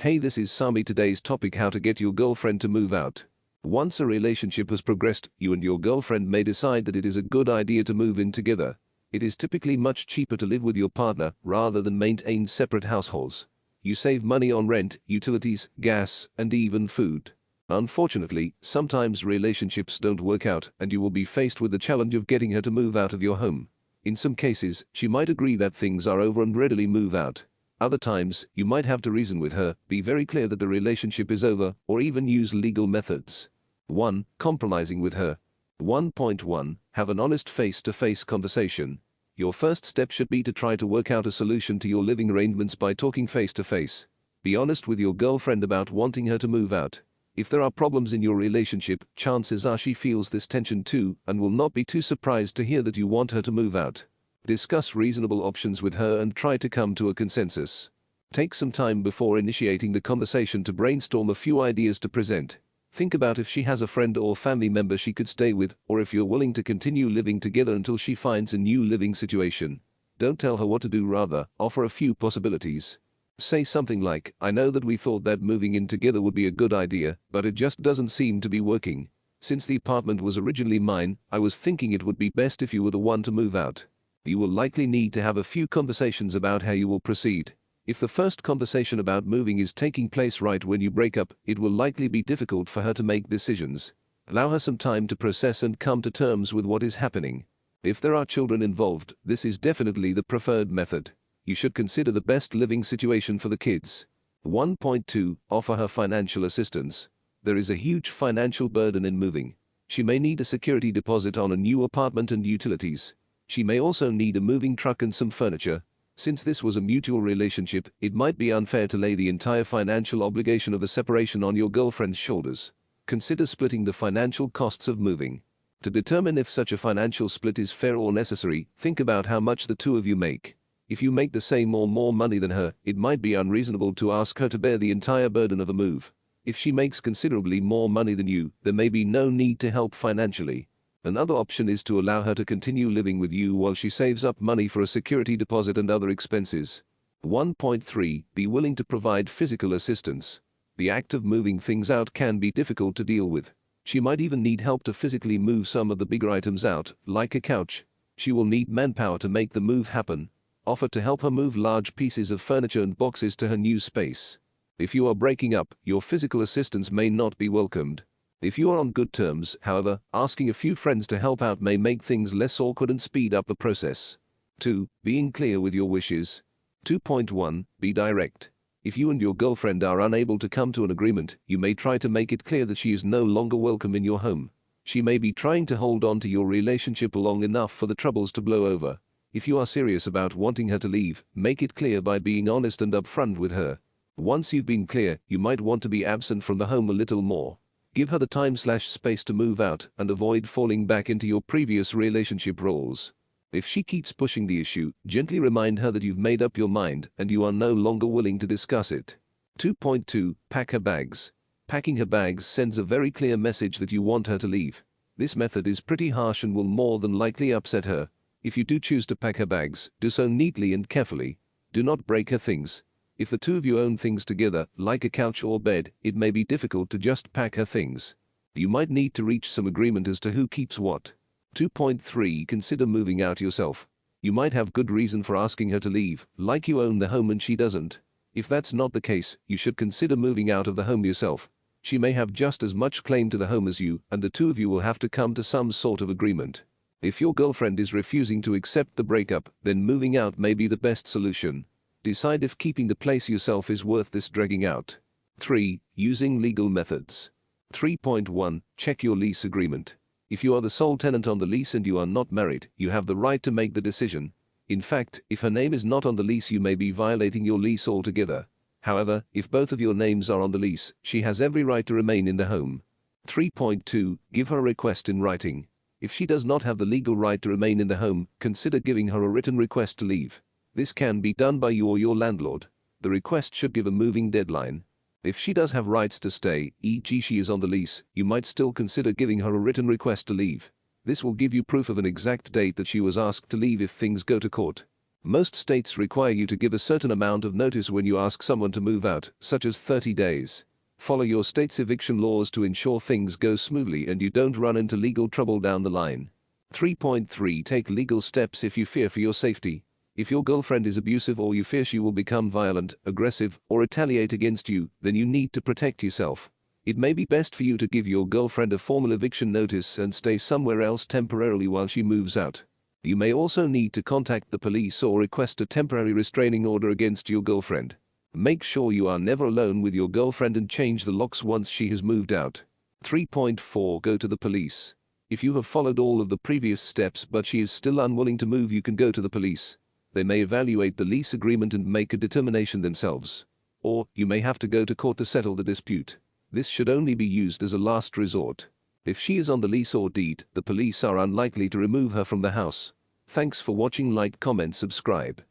Hey, this is Sami. Today's topic: how to get your girlfriend to move out. Once a relationship has progressed, you and your girlfriend may decide that it is a good idea to move in together. It is typically much cheaper to live with your partner rather than maintain separate households. You save money on rent, utilities, gas, and even food. Unfortunately, sometimes relationships don't work out and you will be faced with the challenge of getting her to move out of your home. In some cases, she might agree that things are over and readily move out. Other times, you might have to reason with her, be very clear that the relationship is over, or even use legal methods. 1. Compromising with her. 1.1. Have an honest face-to-face conversation. Your first step should be to try to work out a solution to your living arrangements by talking face-to-face. Be honest with your girlfriend about wanting her to move out. If there are problems in your relationship, chances are she feels this tension too and will not be too surprised to hear that you want her to move out. Discuss reasonable options with her and try to come to a consensus. Take some time before initiating the conversation to brainstorm a few ideas to present. Think about if she has a friend or family member she could stay with, or if you're willing to continue living together until she finds a new living situation. Don't tell her what to do, rather, offer a few possibilities. Say something like, "I know that we thought that moving in together would be a good idea, but it just doesn't seem to be working. Since the apartment was originally mine, I was thinking it would be best if you were the one to move out." You will likely need to have a few conversations about how you will proceed. If the first conversation about moving is taking place right when you break up, it will likely be difficult for her to make decisions. Allow her some time to process and come to terms with what is happening. If there are children involved, this is definitely the preferred method. You should consider the best living situation for the kids. 1.2. Offer her financial assistance. There is a huge financial burden in moving. She may need a security deposit on a new apartment and utilities. She may also need a moving truck and some furniture. Since this was a mutual relationship, it might be unfair to lay the entire financial obligation of a separation on your girlfriend's shoulders. Consider splitting the financial costs of moving. To determine if such a financial split is fair or necessary, think about how much the two of you make. If you make the same or more money than her, it might be unreasonable to ask her to bear the entire burden of a move. If she makes considerably more money than you, there may be no need to help financially. Another option is to allow her to continue living with you while she saves up money for a security deposit and other expenses. 1.3. Be willing to provide physical assistance. The act of moving things out can be difficult to deal with. She might even need help to physically move some of the bigger items out, like a couch. She will need manpower to make the move happen. Offer to help her move large pieces of furniture and boxes to her new space. If you are breaking up, your physical assistance may not be welcomed. If you are on good terms, however, asking a few friends to help out may make things less awkward and speed up the process. 2. Being clear with your wishes. 2.1. Be direct. If you and your girlfriend are unable to come to an agreement, you may try to make it clear that she is no longer welcome in your home. She may be trying to hold on to your relationship long enough for the troubles to blow over. If you are serious about wanting her to leave, make it clear by being honest and upfront with her. Once you've been clear, you might want to be absent from the home a little more. Give her the time/space to move out and avoid falling back into your previous relationship roles. If she keeps pushing the issue, gently remind her that you've made up your mind and you are no longer willing to discuss it. 2.2. Pack her bags. Packing her bags sends a very clear message that you want her to leave. This method is pretty harsh and will more than likely upset her. If you do choose to pack her bags, do so neatly and carefully. Do not break her things. If the two of you own things together, like a couch or bed, it may be difficult to just pack her things. You might need to reach some agreement as to who keeps what. 2.3. Consider moving out yourself. You might have good reason for asking her to leave, like you own the home and she doesn't. If that's not the case, you should consider moving out of the home yourself. She may have just as much claim to the home as you, and the two of you will have to come to some sort of agreement. If your girlfriend is refusing to accept the breakup, then moving out may be the best solution. Decide if keeping the place yourself is worth this dragging out. 3. Using legal methods. 3.1. Check your lease agreement. If you are the sole tenant on the lease and you are not married, you have the right to make the decision. In fact, if her name is not on the lease, you may be violating your lease altogether. However, if both of your names are on the lease, she has every right to remain in the home. 3.2. Give her a request in writing. If she does not have the legal right to remain in the home, consider giving her a written request to leave. This can be done by you or your landlord. The request should give a moving deadline. If she does have rights to stay, e.g. she is on the lease, you might still consider giving her a written request to leave. This will give you proof of an exact date that she was asked to leave if things go to court. Most states require you to give a certain amount of notice when you ask someone to move out, such as 30 days. Follow your state's eviction laws to ensure things go smoothly and you don't run into legal trouble down the line. 3.3 Take legal steps if you fear for your safety. If your girlfriend is abusive or you fear she will become violent, aggressive, or retaliate against you, then you need to protect yourself. It may be best for you to give your girlfriend a formal eviction notice and stay somewhere else temporarily while she moves out. You may also need to contact the police or request a temporary restraining order against your girlfriend. Make sure you are never alone with your girlfriend and change the locks once she has moved out. 3.4 Go to the police. If you have followed all of the previous steps but she is still unwilling to move, you can go to the police. They may evaluate the lease agreement and make a determination themselves. Or, you may have to go to court to settle the dispute. This should only be used as a last resort. If she is on the lease or deed, the police are unlikely to remove her from the house. Thanks for watching. Like, comment, subscribe.